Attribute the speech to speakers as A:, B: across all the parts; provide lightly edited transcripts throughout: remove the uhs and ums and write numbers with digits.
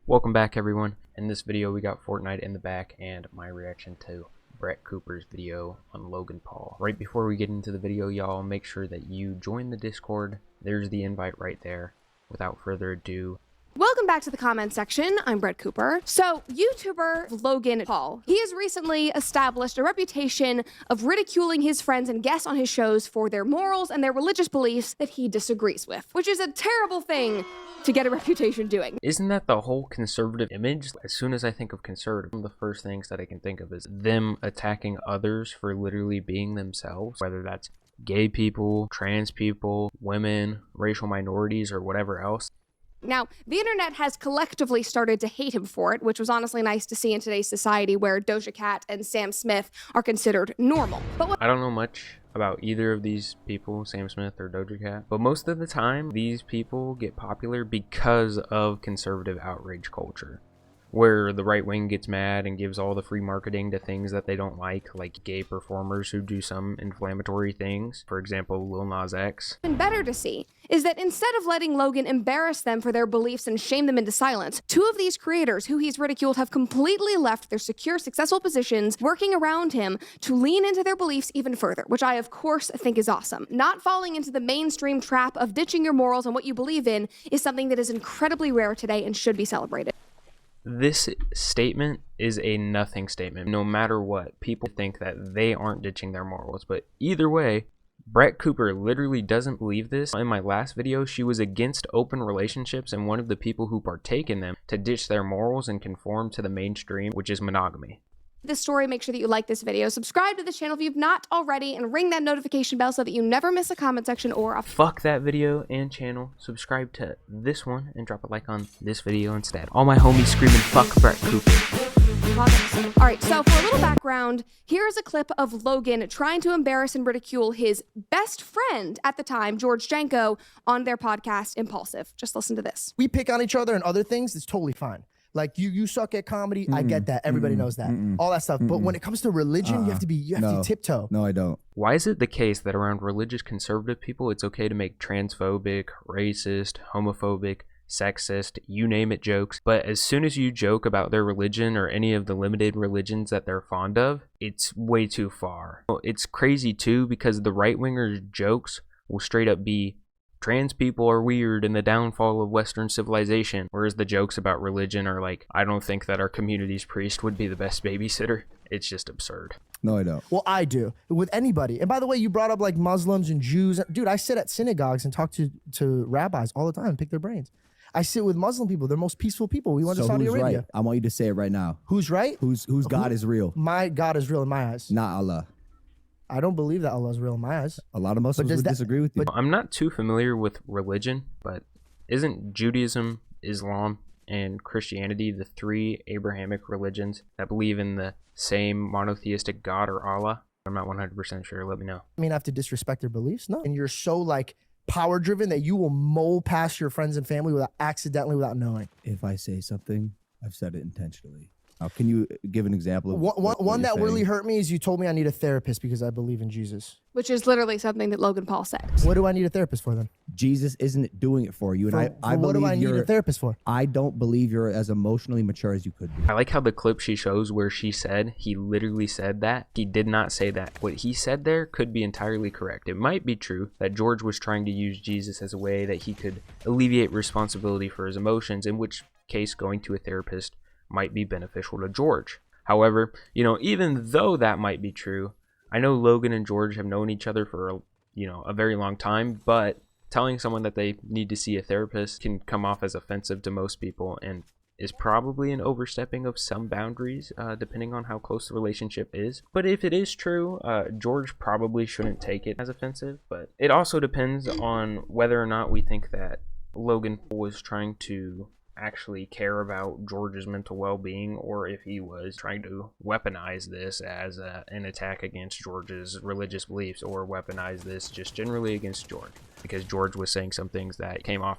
A: Welcome back, everyone. In this video we got Fortnite in the back and my reaction to Brett Cooper's video on Logan Paul. Right before we get into the video, y'all, make sure that you join the Discord. There's the invite right there. Without further ado,
B: welcome back to the comment section. I'm Brett Cooper. So, YouTuber Logan Paul, he has recently established a reputation of ridiculing his friends and guests on his shows for their morals and their religious beliefs that he disagrees with, which is a terrible thing to get a reputation doing.
A: Isn't that the whole conservative image? As soon as I think of conservative, one of the first things that I can think of is them attacking others for literally being themselves, whether that's gay people, trans people, women, racial minorities, or whatever else.
B: Now, the internet has collectively started to hate him for it, which was honestly nice to see in today's society where Doja Cat and Sam Smith are considered normal. But
A: I don't know much about either of these people, Sam Smith or Doja Cat, but most of the time these people get popular because of conservative outrage culture, where the right wing gets mad and gives all the free marketing to things that they don't like gay performers who do some inflammatory things. For example, Lil Nas X.
B: And better to see is that instead of letting Logan embarrass them for their beliefs and shame them into silence, two of these creators who he's ridiculed have completely left their secure, successful positions, working around him to lean into their beliefs even further, which I, of course, think is awesome. Not falling into the mainstream trap of ditching your morals and what you believe in is something that is incredibly rare today and should be celebrated.
A: This statement is a nothing statement. No matter what, people think that they aren't ditching their morals, but either way, Brett Cooper literally doesn't believe this. In my last video, she was against open relationships and one of the people who partake in them to ditch their morals and conform to the mainstream, which is monogamy.
B: This story, make sure that you like this video, subscribe to this channel if you've not already, and ring that notification bell so that you never miss a comment section or a
A: fuck that video and channel. Subscribe to this one and drop a like on this video instead. All my homies screaming fuck Brett Cooper.
B: Alright, so for a little background, here is a clip of Logan trying to embarrass and ridicule his best friend at the time, George Janko, on their podcast Impulsive. Just listen to this.
C: We pick on each other and other things, it's totally fine. Like you suck at comedy. I get that. Everybody knows that. All that stuff. But when it comes to religion, you have to tiptoe.
D: No, I don't.
A: Why is it the case that around religious conservative people, it's okay to make transphobic, racist, homophobic, sexist, you name it jokes, but as soon as you joke about their religion or any of the limited religions that they're fond of, it's way too far. It's crazy too because the right-wingers' jokes will straight up be trans people are weird and the downfall of Western civilization, whereas the jokes about religion are like, I don't think that our community's priest would be the best babysitter. It's just absurd.
D: No, I don't.
C: Well, I do. With anybody. And by the way, you brought up like Muslims and Jews. Dude, I sit at synagogues and talk to rabbis all the time and pick their brains. I sit with Muslim people. They're most peaceful people. We went to Saudi Arabia.
D: Right? I want you to say it right now.
C: Who's right?
D: Whose God is real?
C: My God is real in my eyes.
D: Not Allah.
C: I don't believe that Allah is real in my eyes.
D: A lot of Muslims would disagree with you.
A: I'm not too familiar with religion, but isn't Judaism, Islam, and Christianity the three Abrahamic religions that believe in the same monotheistic God or Allah? I'm not 100% sure. Let me know.
C: I mean, I have to disrespect their beliefs? No. And you're so like power driven that you will mow past your friends and family without knowing.
D: If I say something, I've said it intentionally. Can you give an example of
C: one that really hurt me is you told me I need a therapist because I believe in Jesus.
B: Which is literally something that Logan Paul said.
C: What do I need a therapist for then?
D: Jesus isn't doing it for you. And I believe
C: what do I need a therapist for?
D: I don't believe you're as emotionally mature as you could be.
A: I like how the clip she shows where she said he literally said that. He did not say that. What he said there could be entirely correct. It might be true that George was trying to use Jesus as a way that he could alleviate responsibility for his emotions, in which case going to a therapist might be beneficial to George. However, even though that might be true, I know Logan and George have known each other for, a very long time, but telling someone that they need to see a therapist can come off as offensive to most people and is probably an overstepping of some boundaries, depending on how close the relationship is. But if it is true, George probably shouldn't take it as offensive, but it also depends on whether or not we think that Logan was trying to actually care about George's mental well-being, or if he was trying to weaponize this as an attack against George's religious beliefs, or weaponize this just generally against George, because George was saying some things that came off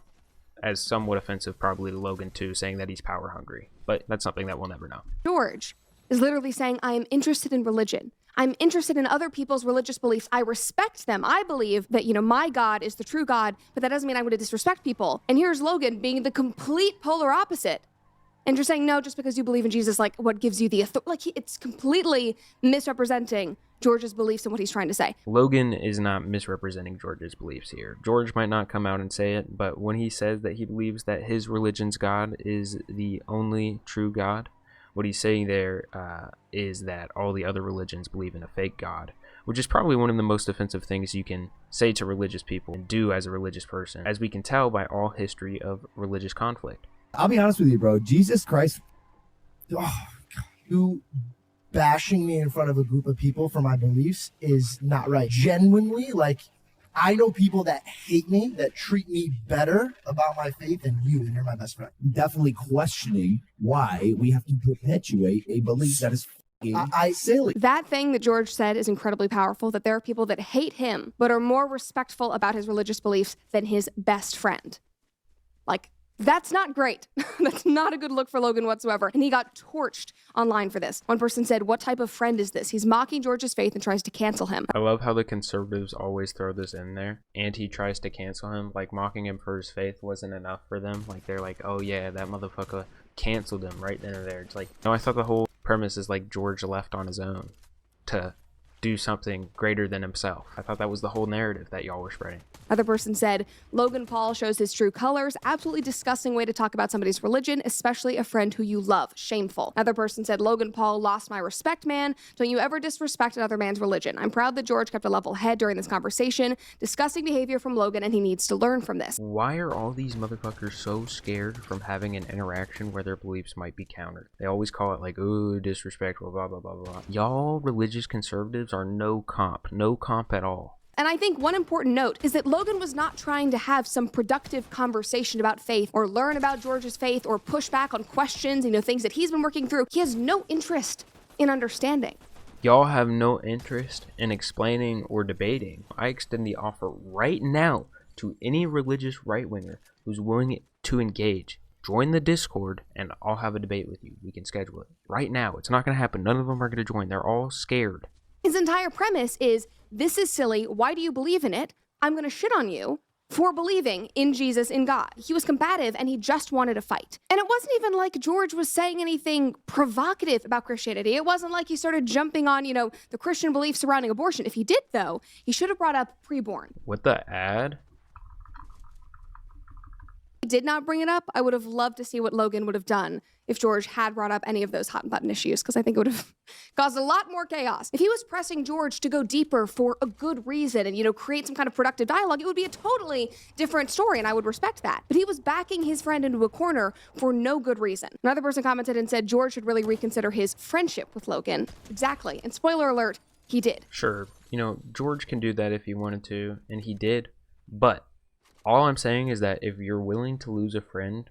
A: as somewhat offensive probably to Logan too, saying that he's power hungry, but that's something that we'll never know.
B: George is literally saying, I am interested in religion. I'm interested in other people's religious beliefs. I respect them. I believe that, my God is the true God, but that doesn't mean I'm going to disrespect people. And here's Logan being the complete polar opposite And you're saying, no, just because you believe in Jesus, like, what gives you the authority? Like, it's completely misrepresenting George's beliefs and what he's trying to say.
A: Logan is not misrepresenting George's beliefs here. George might not come out and say it, but when he says that he believes that his religion's God is the only true God, what he's saying there is that all the other religions believe in a fake God, which is probably one of the most offensive things you can say to religious people and do as a religious person, as we can tell by all history of religious conflict.
D: I'll be honest with you, bro. Jesus Christ.
C: Oh, God. You bashing me in front of a group of people for my beliefs is not right. Genuinely, like, I know people that hate me, that treat me better about my faith than you, and you're my best friend.
D: Definitely questioning why we have to perpetuate a belief that is silly.
B: That thing that George said is incredibly powerful, that there are people that hate him, but are more respectful about his religious beliefs than his best friend. Like, that's not great. That's not a good look for Logan whatsoever. And he got torched online for this. One person said, what type of friend is this? He's mocking George's faith and tries to cancel him.
A: I love how the conservatives always throw this in there, and he tries to cancel him. Like, mocking him for his faith wasn't enough for them. Like, they're like, oh yeah, that motherfucker canceled him right then and there. It's like, no, I thought the whole premise is like George left on his own to do something greater than himself. I thought that was the whole narrative that y'all were spreading.
B: Another person said, Logan Paul shows his true colors. Absolutely disgusting way to talk about somebody's religion, especially a friend who you love. Shameful. Another person said, Logan Paul lost my respect, man. Don't you ever disrespect another man's religion. I'm proud that George kept a level head during this conversation. Disgusting behavior from Logan, and he needs to learn from this.
A: Why are all these motherfuckers so scared from having an interaction where their beliefs might be countered? They always call it like, ooh, disrespectful, blah, blah, blah, blah. Y'all religious conservatives are no comp at all.
B: And I think one important note is that Logan was not trying to have some productive conversation about faith or learn about George's faith or push back on questions, things that he's been working through. He has no interest in understanding.
A: Y'all have no interest in explaining or debating. I extend the offer right now to any religious right-winger who's willing to engage. Join the Discord and I'll have a debate with you. We can schedule it right now. It's not going to happen. None of them are going to join. They're all scared.
B: His entire premise is, this is silly. Why do you believe in it? I'm going to shit on you for believing in Jesus, in God. He was combative and he just wanted to fight. And it wasn't even like George was saying anything provocative about Christianity. It wasn't like he started jumping on, the Christian beliefs surrounding abortion. If he did, though, he should have brought up preborn.
A: What the ad?
B: He did not bring it up. I would have loved to see what Logan would have done if George had brought up any of those hot button issues, because I think it would have caused a lot more chaos. If he was pressing George to go deeper for a good reason and, create some kind of productive dialogue, it would be a totally different story, and I would respect that. But he was backing his friend into a corner for no good reason. Another person commented and said George should really reconsider his friendship with Logan. Exactly. And spoiler alert, he did.
A: Sure. George can do that if he wanted to, and he did. But all I'm saying is that if you're willing to lose a friend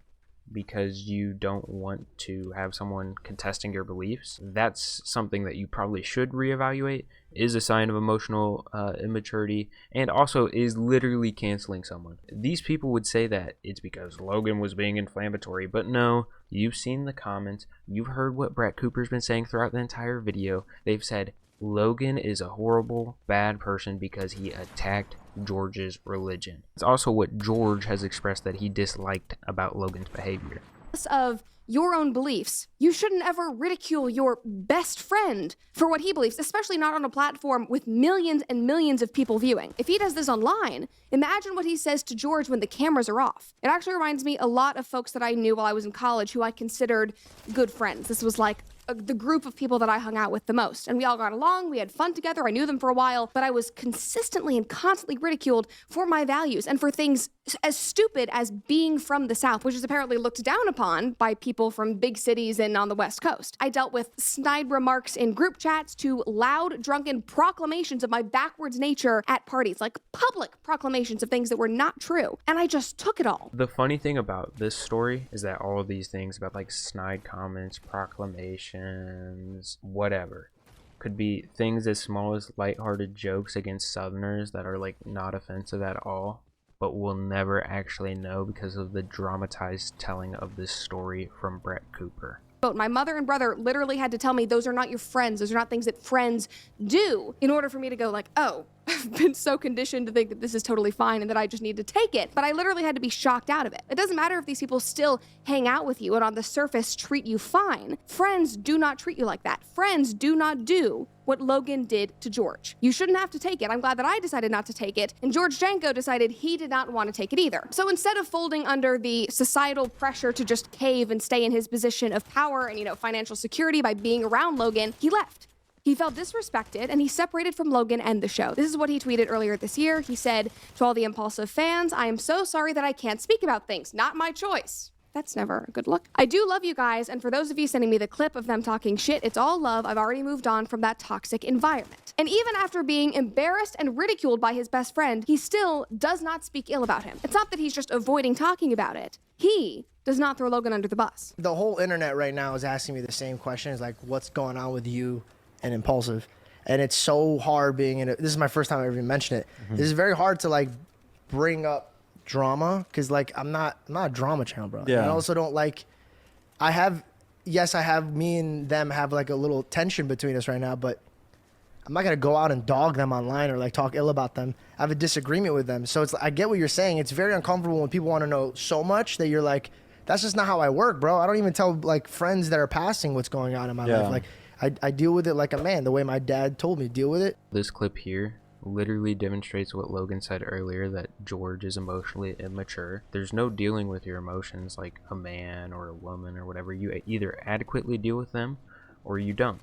A: because you don't want to have someone contesting your beliefs, that's something that you probably should reevaluate, is a sign of emotional immaturity, and also is literally canceling someone. These people would say that it's because Logan was being inflammatory, but no, you've seen the comments, you've heard what Brett Cooper's been saying throughout the entire video. They've said Logan is a horrible, bad person because he attacked George's religion. It's also what George has expressed that he disliked about Logan's behavior.
B: Of your own beliefs, you shouldn't ever ridicule your best friend for what he believes, especially not on a platform with millions and millions of people viewing. If he does this online, imagine what he says to George when the cameras are off. It actually reminds me a lot of folks that I knew while I was in college who I considered good friends. This was like the group of people that I hung out with the most. And we all got along, we had fun together, I knew them for a while, but I was consistently and constantly ridiculed for my values and for things as stupid as being from the South, which is apparently looked down upon by people from big cities and on the West Coast. I dealt with snide remarks in group chats to loud, drunken proclamations of my backwards nature at parties, like public proclamations of things that were not true. And I just took it all.
A: The funny thing about this story is that all of these things about like snide comments, proclamations, whatever, could be things as small as lighthearted jokes against Southerners that are like not offensive at all, but we'll never actually know because of the dramatized telling of this story from Brett Cooper.
B: But my mother and brother literally had to tell me those are not your friends, those are not things that friends do, in order for me to go like, oh, I've been so conditioned to think that this is totally fine and that I just need to take it, but I literally had to be shocked out of it. It doesn't matter if these people still hang out with you and on the surface treat you fine. Friends do not treat you like that. Friends do not do what Logan did to George. You shouldn't have to take it. I'm glad that I decided not to take it, and George Janko decided he did not want to take it either. So instead of folding under the societal pressure to just cave and stay in his position of power and, financial security by being around Logan, he left. He felt disrespected and he separated from Logan and the show. This is what he tweeted earlier this year. He said, "To all the Impulsive fans, I am so sorry that I can't speak about things. Not my choice." That's never a good look. I do love you guys, and for those of you sending me the clip of them talking shit, it's all love. I've already moved on from that toxic environment. And even after being embarrassed and ridiculed by his best friend, he still does not speak ill about him. It's not that he's just avoiding talking about it. He does not throw Logan under the bus.
C: The whole internet right now is asking me the same question, is like, what's going on with you and Impulsive? And it's so hard being in it. This is my first time I ever mentioned it. This is very hard to bring up drama, because I'm not a drama channel, bro.
E: Yeah.
C: I also don't me and them have a little tension between us right now, but I'm not gonna go out and dog them online or talk ill about them. I have a disagreement with them. So I get what you're saying. It's very uncomfortable when people want to know so much that you're like, that's just not how I work, bro. I don't even tell friends that are passing what's going on in my life. I deal with it like a man, the way my dad told me, deal with it.
A: This clip here literally demonstrates what Logan said earlier, that George is emotionally immature. There's no dealing with your emotions like a man or a woman or whatever. You either adequately deal with them or you don't.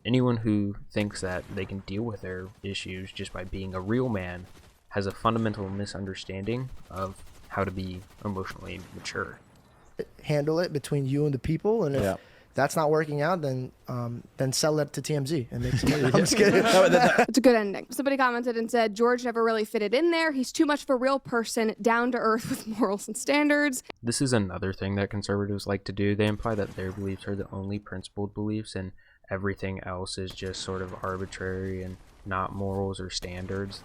A: Anyone who thinks that they can deal with their issues just by being a real man has a fundamental misunderstanding of how to be emotionally mature.
C: Handle it between you and the people, and if that's not working out, then sell it to TMZ and make some money. I'm just kidding.
B: It's a good ending. Somebody commented and said, George never really fitted in there. He's too much of a real person, down to earth with morals and standards.
A: This is another thing that conservatives like to do. They imply that their beliefs are the only principled beliefs and everything else is just sort of arbitrary and not morals or standards.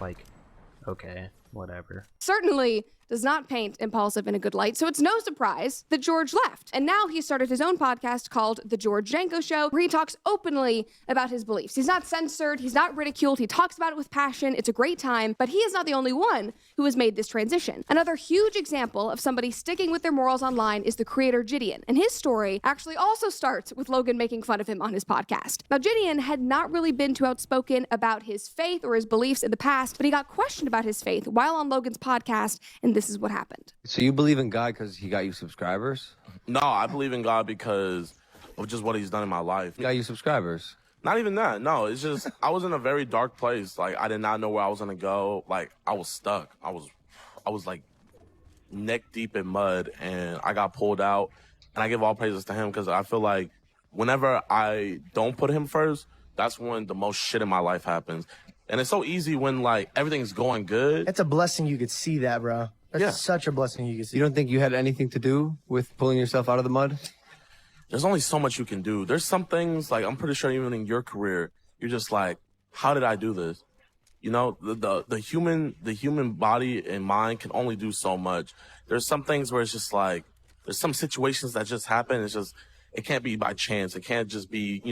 A: Okay, whatever.
B: Certainly does not paint Impulsive in a good light, so it's no surprise that George left. And now he started his own podcast called The George Janko Show, where he talks openly about his beliefs. He's not censored, he's not ridiculed, he talks about it with passion. It's a great time, but he is not the only one who has made this transition. Another huge example of somebody sticking with their morals online is the creator Jidion, and his story actually also starts with Logan making fun of him on his podcast. Now, Jidion had not really been too outspoken about his faith or his beliefs in the past, but he got questioned about his faith while on Logan's podcast, and this is what happened.
F: So you believe in God because he got you subscribers?
G: No, I believe in God because of just what he's done in my life.
F: He got you subscribers?
G: Not even that. No, it's just I was in a very dark place. I did not know where I was gonna go. I was stuck. I was neck deep in mud, and I got pulled out. And I give all praises to him because I feel like whenever I don't put him first, that's when the most shit in my life happens. And it's so easy when everything's going good.
C: It's a blessing you could see that, bro. That's such a blessing you could see.
F: You don't think you had anything to do with pulling yourself out of the mud?
G: There's only so much you can do. There's some things, I'm pretty sure even in your career, you're just how did I do this? The human body and mind can only do so much. There's some things where it's just there's some situations that just happen. It can't be by chance. It can't just be,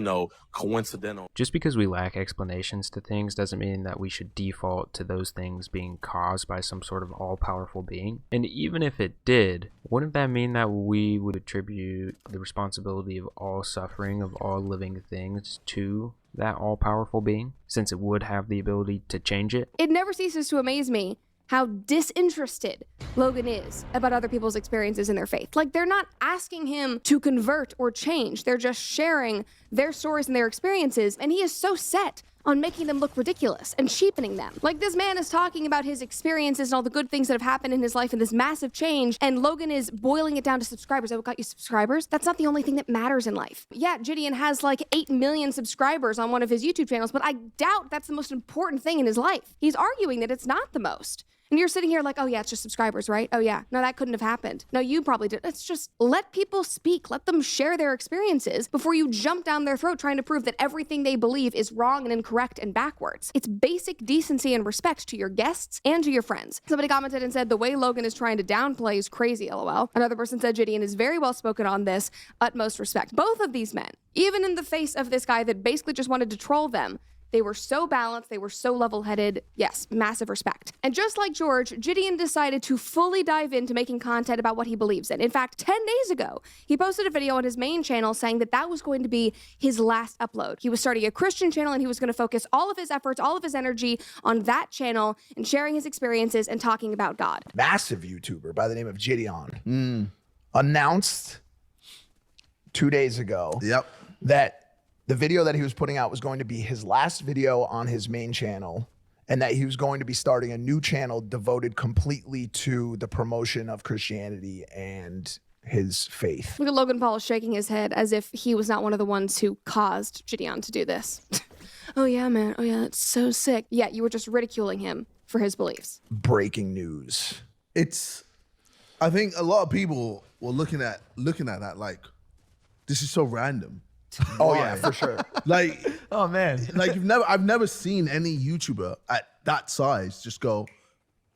G: coincidental.
A: Just because we lack explanations to things doesn't mean that we should default to those things being caused by some sort of all-powerful being. And even if it did, wouldn't that mean that we would attribute the responsibility of all suffering of all living things to that all-powerful being, since it would have the ability to change it?
B: It never ceases to amaze me how disinterested Logan is about other people's experiences in their faith. They're not asking him to convert or change. They're just sharing their stories and their experiences, and he is so set on making them look ridiculous and cheapening them. This man is talking about his experiences and all the good things that have happened in his life and this massive change, and Logan is boiling it down to subscribers. Oh, what got you subscribers? That's not the only thing that matters in life. Yeah, Jidion has 8 million subscribers on one of his YouTube channels, but I doubt that's the most important thing in his life. He's arguing that it's not the most. And you're sitting here oh yeah, it's just subscribers, right? Oh yeah, no, that couldn't have happened. No, you probably did. It's just let people speak. Let them share their experiences before you jump down their throat trying to prove that everything they believe is wrong and incorrect and backwards. It's basic decency and respect to your guests and to your friends. Somebody commented and said, the way Logan is trying to downplay is crazy, LOL. Another person said, Jidion is very well spoken on this. Utmost respect. Both of these men, even in the face of this guy that basically just wanted to troll them, They were so balanced. They were so level-headed. Yes, massive respect. And just like George, Jidion decided to fully dive into making content about what he believes in. In fact, 10 days ago, he posted a video on his main channel saying that that was going to be his last upload. He was starting a Christian channel and he was going to focus all of his efforts, all of his energy on that channel and sharing his experiences and talking about God.
E: Massive YouTuber by the name of Jidion announced 2 days ago that the video that he was putting out was going to be his last video on his main channel, and that he was going to be starting a new channel devoted completely to the promotion of Christianity and his faith.
B: Look at Logan Paul shaking his head as if he was not one of the ones who caused Jidion to do this. Oh yeah, man. Oh yeah, that's so sick. Yeah, you were just ridiculing him for his beliefs.
E: Breaking news.
H: I think a lot of people were looking at that like, this is so random.
E: Oh yeah, for sure.
H: Like,
I: oh man,
H: like I've never seen any YouTuber at that size just go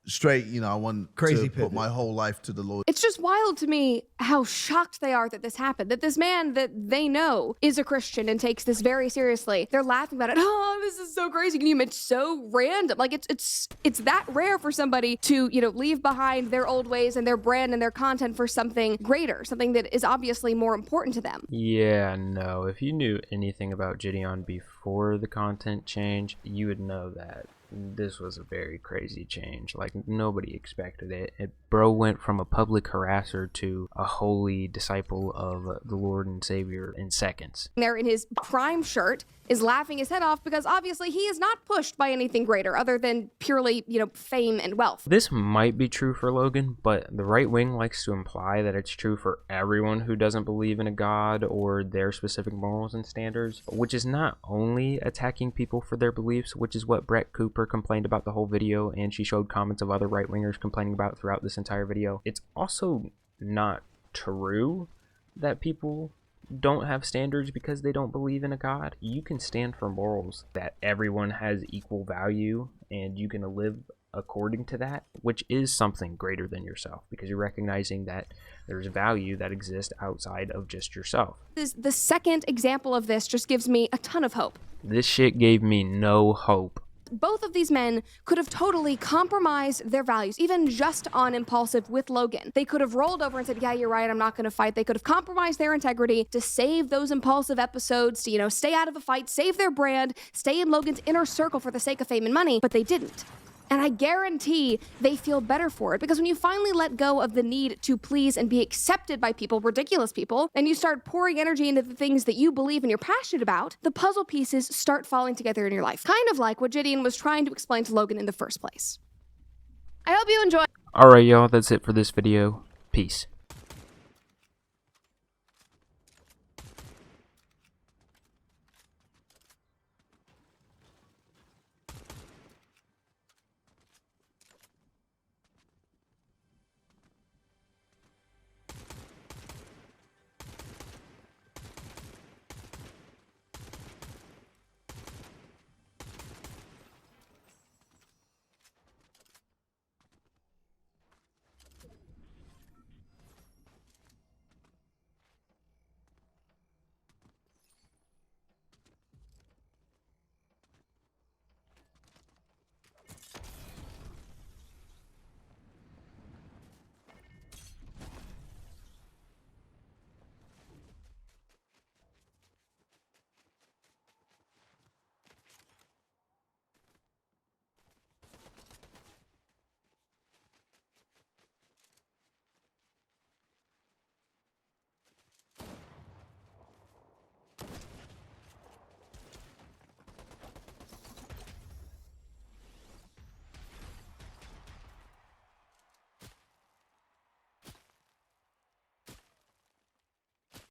H: straight, you know, I want
I: Crazy
H: to
I: pivot.
H: put my whole life to the Lord.
B: It's just wild to me how shocked they are that this happened, that this man that they know is a Christian and takes this very seriously. They're laughing about it. Oh, this is so crazy. Can you imagine? It's so random. Like it's that rare for somebody to, you know, leave behind their old ways and their brand and their content for something greater, something that is obviously more important to them.
A: Yeah, no. If you knew anything about Jidion before the content change, you would know that this was a very crazy change. Like, nobody expected it. Bro went from a public harasser to a holy disciple of the Lord and Savior in seconds.
B: There in his crime shirt is laughing his head off because obviously he is not pushed by anything greater other than purely, you know, fame and wealth.
A: This might be true for Logan, but the right wing likes to imply that it's true for everyone who doesn't believe in a God or their specific morals and standards, which is not only attacking people for their beliefs, which is what Brett Cooper complained about the whole video, and she showed comments of other right wingers complaining about throughout this entire video. It's also not true that people don't have standards because they don't believe in a God. You can stand for morals that everyone has equal value and you can live according to that, which is something greater than yourself because you're recognizing that there's value that exists outside of just yourself.
B: The second example of this just gives me a ton of hope.
A: This shit gave me no hope.
B: Both of these men could have totally compromised their values, even just on impulsive with Logan. They could have rolled over and said, yeah, you're right, I'm not going to fight. They could have compromised their integrity to save those impulsive episodes, to, you know, stay out of a fight, save their brand, stay in Logan's inner circle for the sake of fame and money, but they didn't. And I guarantee they feel better for it, because when you finally let go of the need to please and be accepted by people, ridiculous people, and you start pouring energy into the things that you believe and you're passionate about, the puzzle pieces start falling together in your life. Kind of like what Jidion was trying to explain to Logan in the first place. I hope you enjoy.
A: Alright, y'all, that's it for this video. Peace.